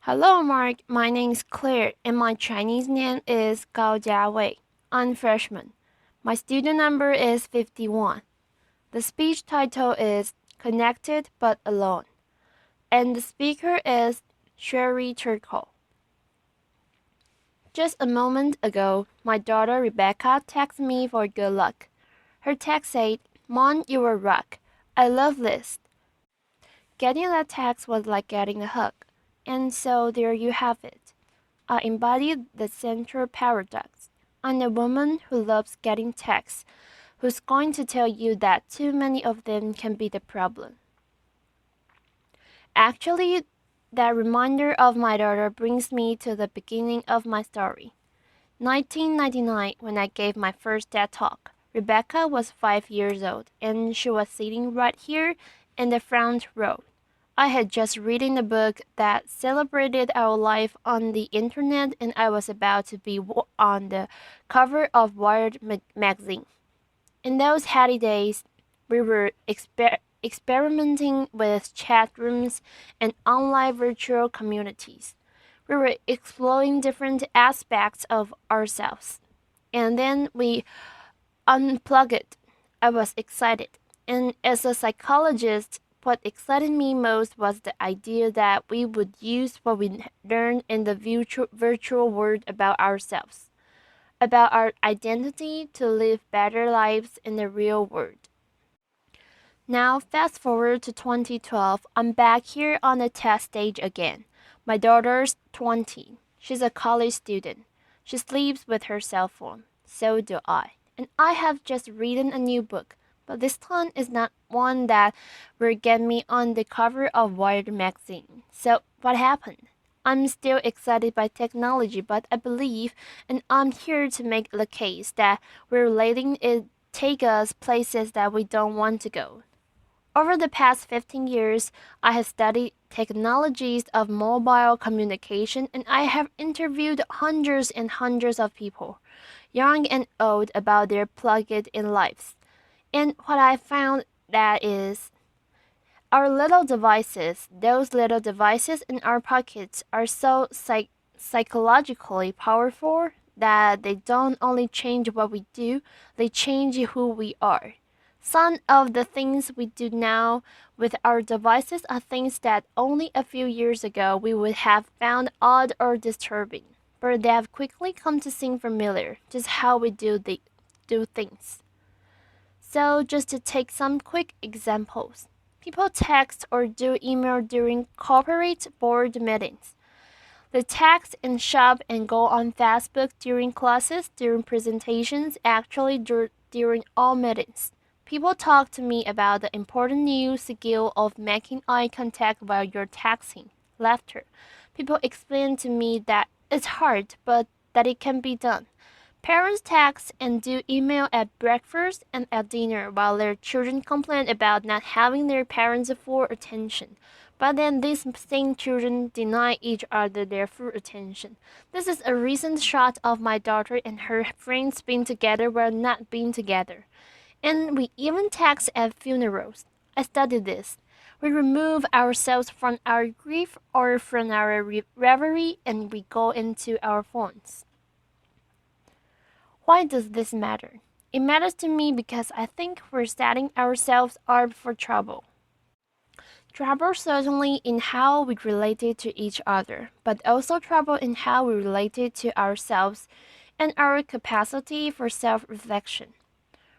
Hello, Mark. My name is Claire, and my Chinese name is Gao Jiawei. I'm freshman. My student number is 51. The speech title is Connected but Alone, and the speaker is Sherry Turkle. Just a moment ago, my daughter Rebecca texted me for good luck. Her text said, "Mom, you were rock. I love this." Getting that text was like getting a hug. And so there you have it. I embodied the central paradox. I'm a woman who loves getting texts, who's going to tell you that too many of them can be the problem. Actually, that reminder of my daughter brings me to the beginning of my story. 1999, when I gave my first TED Talk, Rebecca was 5 years old, and she was sitting right here in the front row. I had just written a book that celebrated our life on the internet, and I was about to be on the cover of Wired magazine. In those heady days, we were experimenting with chat rooms and online virtual communities. We were exploring different aspects of ourselves. And then we unplugged it. I was excited. And as a psychologist, what excited me most was the idea that we would use what we learned in the virtual world about ourselves, about our identity to live better lives in the real world. Now, fast forward to 2012, I'm back here on the test stage again. My daughter's 20. She's a college student. She sleeps with her cell phone. So do I. And I have just written a new book, but this time is not one that will get me on the cover of Wired magazine. So, what happened? I'm still excited by technology, but I believe, and I'm here to make the case that we're letting it take us places that we don't want to go. Over the past 15 years, I have studied technologies of mobile communication and I have interviewed hundreds and hundreds of people, young and old, about their plugged-in lives. And what I found that is our little devices, those little devices in our pockets are so psychologically powerful that they don't only change what we do, they change who we are. Some of the things we do now with our devices are things that only a few years ago we would have found odd or disturbing, but they have quickly come to seem familiar, just how we do things. So, just to take some quick examples, people text or do email during corporate board meetings. They text and shop and go on Facebook during classes, during presentations, actually during all meetings. People talk to me about the important new skill of making eye contact while you're texting, laughter. People explain to me that it's hard, but that it can be done. Parents text and do email at breakfast and at dinner while their children complain about not having their parents' full attention. But then these same children deny each other their full attention. This is a recent shot of my daughter and her friends being together while not being together. And we even text at funerals. I studied this. We remove ourselves from our grief or from our reverie and we go into our phones. Why does this matter? It matters to me because I think we're setting ourselves up for trouble. Trouble certainly in how we related to each other, but also trouble in how we related to ourselves and our capacity for self-reflection.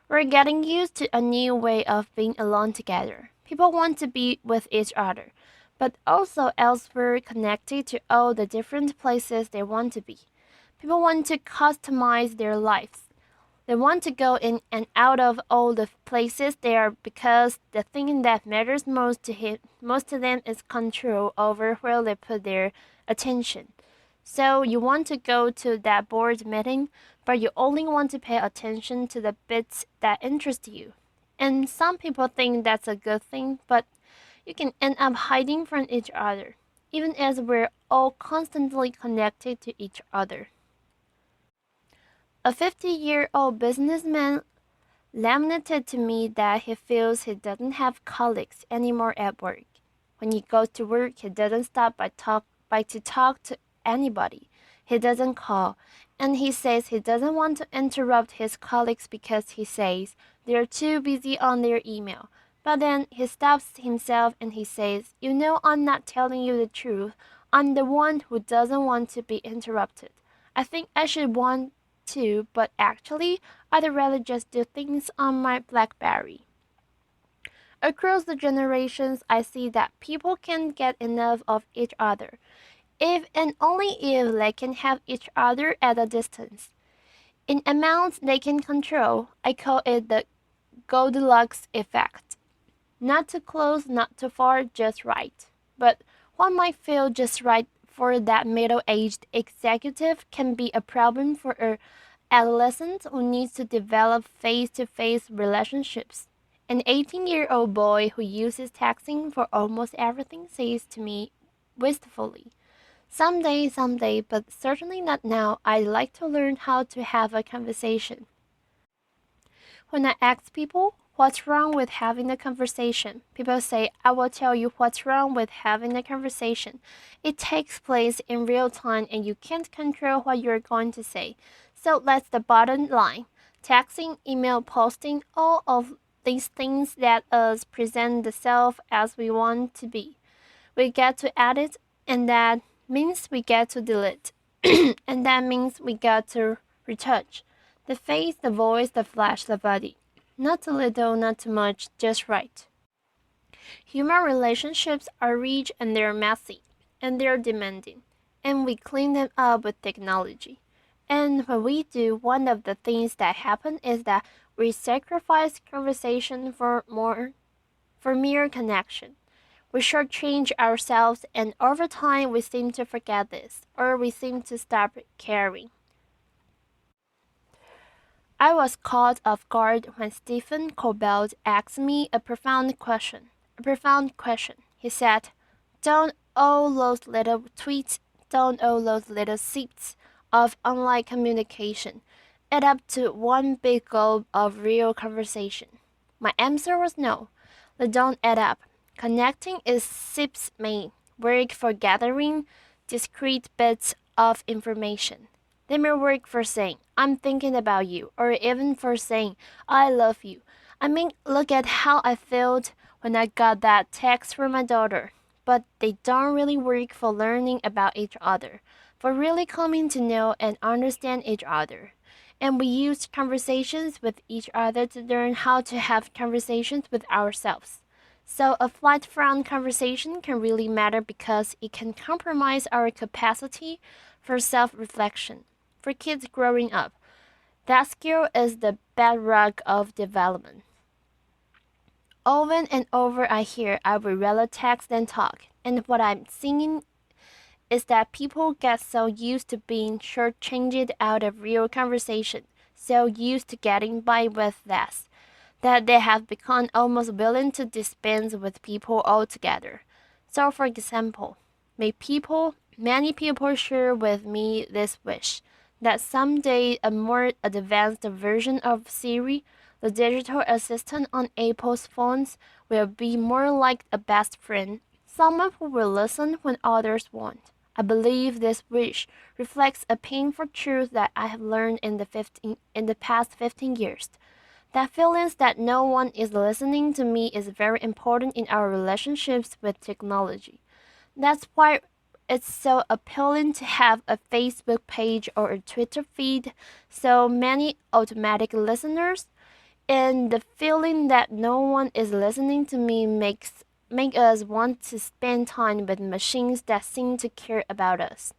We're getting used to a new way of being alone together. People want to be with each other, but also elsewhere connected to all the different places they want to be. People want to customize their lives. They want to go in and out of all the places they are because the thing that matters most to them is control over where they put their attention. So you want to go to that board meeting, but you only want to pay attention to the bits that interest you. And some people think that's a good thing, but you can end up hiding from each other, even as we're all constantly connected to each other. A 50-year-old businessman lamented to me that he feels he doesn't have colleagues anymore at work. When he goes to work, he doesn't stop by by to talk to anybody. He doesn't call, and he says he doesn't want to interrupt his colleagues because he says they're too busy on their email. But then he stops himself and he says, "You know, I'm not telling you the truth. I'm the one who doesn't want to be interrupted. I think I should want to, but actually, I'd rather just do things on my Blackberry." Across the generations, I see that people can't get enough of each other, if and only if they can have each other at a distance. In amounts they can control, I call it the Goldilocks effect. Not too close, not too far, just right. But what might feel just right for that middle-aged executive can be a problem for a adolescent who needs to develop face-to-face relationships. An 18-year-old boy who uses texting for almost everything says to me wistfully, someday, but certainly not now, I'd like to learn how to have a conversation." When I ask people what's wrong with having a conversation, people say, "I will tell you what's wrong with having a conversation. It takes place in real time and you can't control what you're going to say. So that's the bottom line. Texting, email, posting, all of these things let us present the self as we want to be. We get to edit, and that means we get to delete. And that means we get to retouch. The face, the voice, the flesh, the body. Not too little, not too much, just right. Human relationships are rich and they're messy, and they're demanding, and we clean them up with technology. And when we do, one of the things that happen is that we sacrifice conversation for mere connection. We shortchange ourselves, and over time we seem to forget this, or we seem to stop caring. I was caught off guard when Stephen Colbert asked me a profound question. A profound question. He said, "Don't all those little tweets, don't all those little seeds of online communication add up to one big goal of real conversation?" My answer was no. They don't add up. Connecting is SIP's main work for gathering discrete bits of information. They may work for saying, "I'm thinking about you," or even for saying, "I love you." I mean, look at how I felt when I got that text from my daughter. But they don't really work for learning about each other, for really coming to know and understand each other. And we use conversations with each other to learn how to have conversations with ourselves. So a flight from conversation can really matter because it can compromise our capacity for self-reflection. For kids growing up, that skill is the bedrock of development. Over and over I hear I would rather text than talk, and what I'm seeing is that people get so used to being shortchanged out of real conversation, so used to getting by with less, that they have become almost willing to dispense with people altogether. So, for example, many people share with me this wish that someday a more advanced version of Siri, the digital assistant on Apple's phones, will be more like a best friend, someone who will listen when others won't. I believe this wish reflects a painful truth that I have learned in the past 15 years. That feelings that no one is listening to me is very important in our relationships with technology. That's why it's so appealing to have a Facebook page or a Twitter feed, so many automatic listeners, and the feeling that no one is listening to me make us want to spend time with machines that seem to care about us.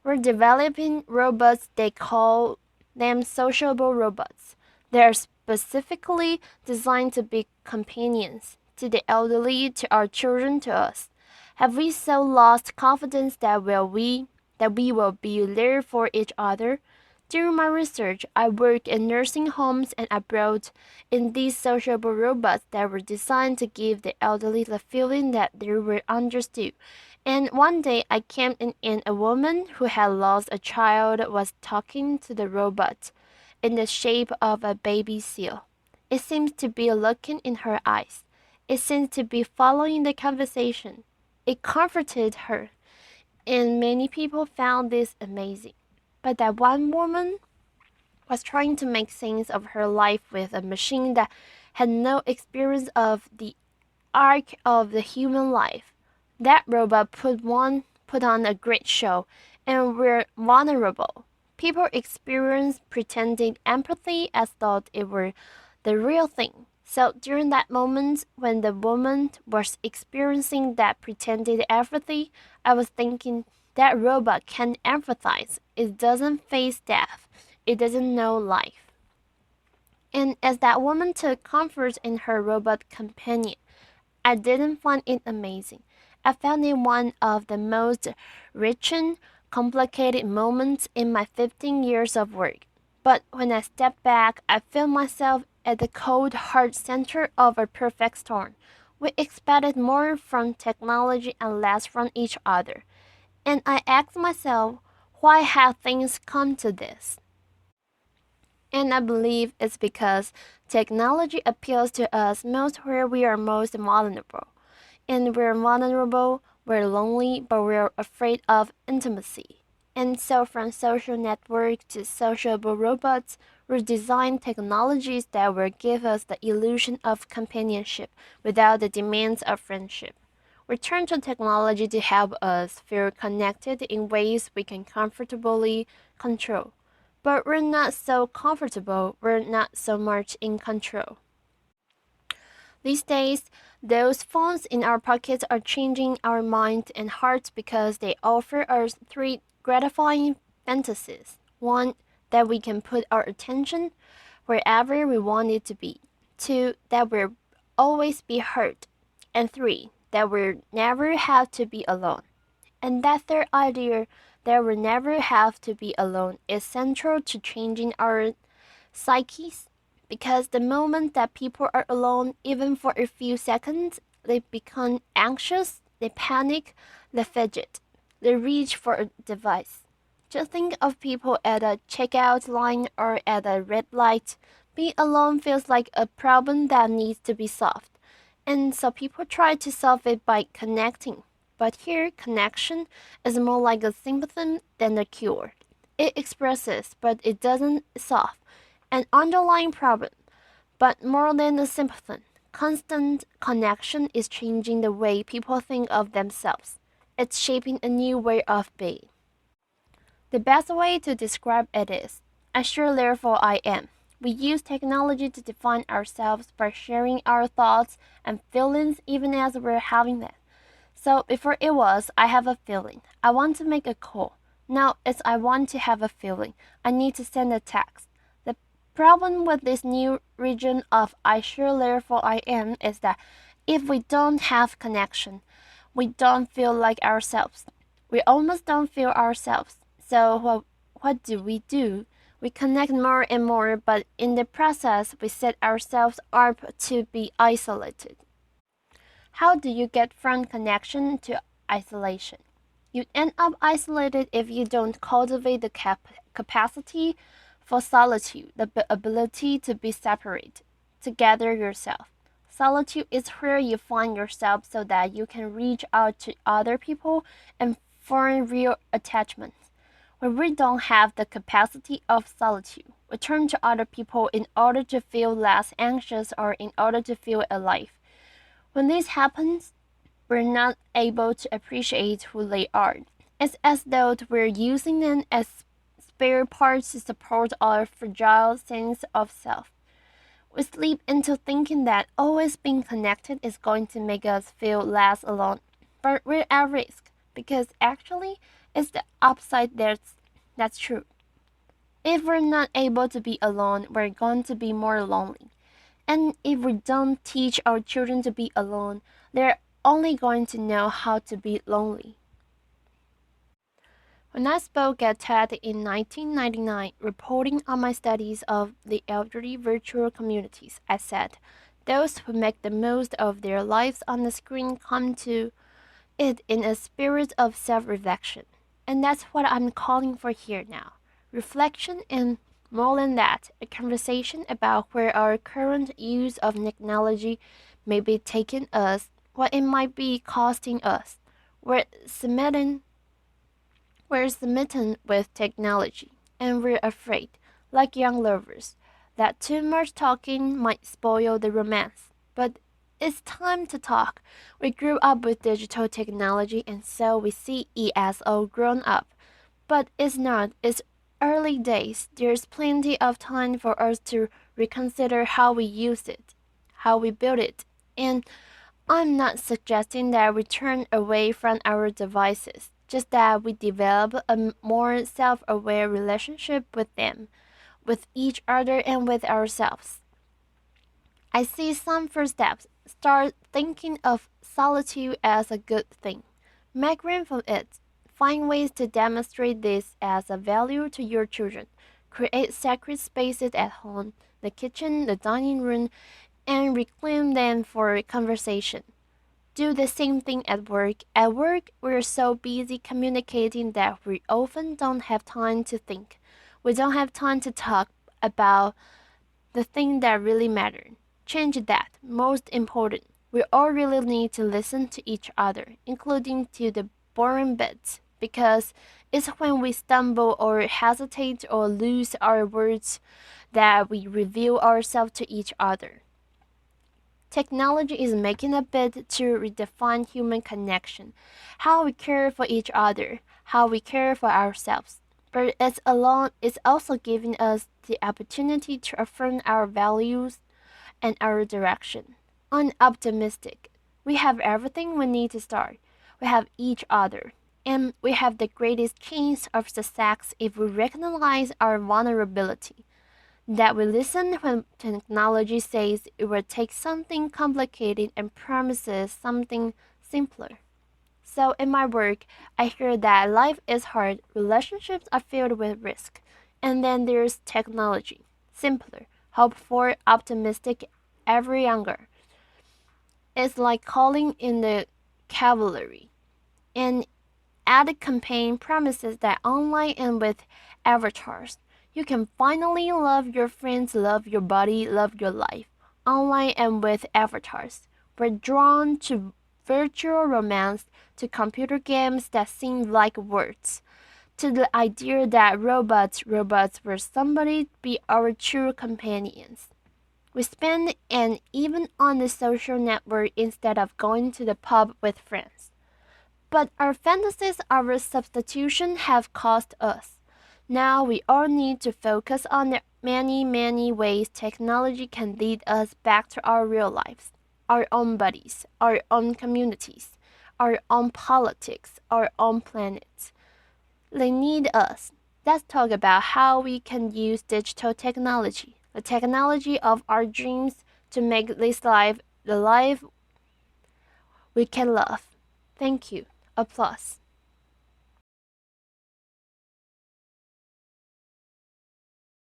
We're developing robots, they call them sociable robots. They are specifically designed to be companions to the elderly, to our children, to us. Have we so lost confidence that we will be there for each other? During my research, I worked in nursing homes and I brought in these sociable robots that were designed to give the elderly the feeling that they were understood. And one day I came in and a woman who had lost a child was talking to the robot in the shape of a baby seal. It seemed to be looking in her eyes. It seemed to be following the conversation. It comforted her. and many people found this amazing. But that one woman was trying to make sense of her life with a machine that had no experience of the arc of the human life. That robot put on a great show, and we're vulnerable. People experience pretending empathy as though it were the real thing. So during that moment when the woman was experiencing that pretended empathy, I was thinking that robot can empathize. It doesn't face death. It doesn't know life. And as that woman took comfort in her robot companion, I didn't find it amazing. I found it one of the most rich and complicated moments in my 15 years of work. But when I stepped back, I felt myself at the cold, hard center of a perfect storm. We expected more from technology and less from each other. And I asked myself, why have things come to this? And I believe it's because technology appeals to us most where we are most vulnerable. And we're vulnerable, we're lonely, but we're afraid of intimacy. And so, from social networks to sociable robots, we design technologies that will give us the illusion of companionship without the demands of friendship. We turn to technology to help us feel connected in ways we can comfortably control. But we're not so comfortable, we're not so much in control. These days, those phones in our pockets are changing our minds and hearts because they offer us three gratifying fantasies. One, that we can put our attention wherever we want it to be. Two, that we'll always be heard. And three, that we'll never have to be alone. And that third idea, that we'll never have to be alone, is central to changing our psyches, because the moment that people are alone, even for a few seconds, they become anxious, they panic, they fidget, they reach for a device. Just think of people at a checkout line or at a red light. Being alone feels like a problem that needs to be solved. And so people try to solve it by connecting. But here, connection is more like a symptom than a cure. It expresses, but it doesn't solve an underlying problem. But more than a symptom, constant connection is changing the way people think of themselves. It's shaping a new way of being. The best way to describe it is, I sure therefore I am. We use technology to define ourselves by sharing our thoughts and feelings even as we're having them. So before it was, I have a feeling. I want to make a call. Now it's I want to have a feeling. I need to send a text. The problem with this new region of I sure therefore I am is that if we don't have connection, we don't feel like ourselves. We almost don't feel ourselves. So what do? We connect more and more, but in the process, we set ourselves up to be isolated. How do you get from connection to isolation? You end up isolated if you don't cultivate the capacity for solitude, the ability to be separate, to gather yourself. Solitude is where you find yourself so that you can reach out to other people and form real attachments. When we don't have the capacity of solitude, we turn to other people in order to feel less anxious or in order to feel alive. When this happens, we're not able to appreciate who they are. It's as though we're using them as spare parts to support our fragile sense of self. We slip into thinking that always being connected is going to make us feel less alone. But we're at risk because actually it's the opposite that's true. If we're not able to be alone, we're going to be more lonely. And if we don't teach our children to be alone, they're only going to know how to be lonely. When I spoke at TED in 1999, reporting on my studies of the elderly virtual communities, I said, those who make the most of their lives on the screen come to it in a spirit of self-reflection. And that's what I'm calling for here now. Reflection and more than that, a conversation about where our current use of technology may be taking us, what it might be costing us, where cementing We're smitten with technology, and we're afraid, like young lovers, that too much talking might spoil the romance. But it's time to talk. We grew up with digital technology, and so we see it as all grown up. But it's not. It's early days. There's plenty of time for us to reconsider how we use it, how we build it, and I'm not suggesting that we turn away from our devices, just that we develop a more self aware relationship with them, with each other, and with ourselves. I see some first steps. Start thinking of solitude as a good thing. Make room for it. Find ways to demonstrate this as a value to your children. Create sacred spaces at home, the kitchen, the dining room, and reclaim them for conversation. Do the same thing at work. At work, we're so busy communicating that we often don't have time to think. We don't have time to talk about the thing that really matters. Change that. Most important, we all really need to listen to each other, including to the boring bits, because it's when we stumble or hesitate or lose our words that we reveal ourselves to each other. Technology is making a bid to redefine human connection, how we care for each other, how we care for ourselves. But it's also giving us the opportunity to affirm our values and our direction. I'm optimistic. We have everything we need to start. We have each other. And we have the greatest chance of success if we recognize our vulnerability that we listen when technology says it will take something complicated and promises something simpler. So, in my work, I hear that life is hard, relationships are filled with risk, and then there's technology simpler, hopeful, optimistic, ever younger. It's like calling in the cavalry. And ad campaign promises that online and with avatars, you can finally love your friends, love your body, love your life. Online and with avatars. We're drawn to virtual romance, to computer games that seem like words, to the idea that robots were somebody be our true companions. We spend an even on the social network instead of going to the pub with friends. But our fantasies, our substitution have cost us. Now we all need to focus on the many ways technology can lead us back to our real lives, our own bodies, our own communities, our own politics, our own planet. They need us. Let's talk about how we can use digital technology, the technology of our dreams, to make this life the life we can love. Thank you. Applause.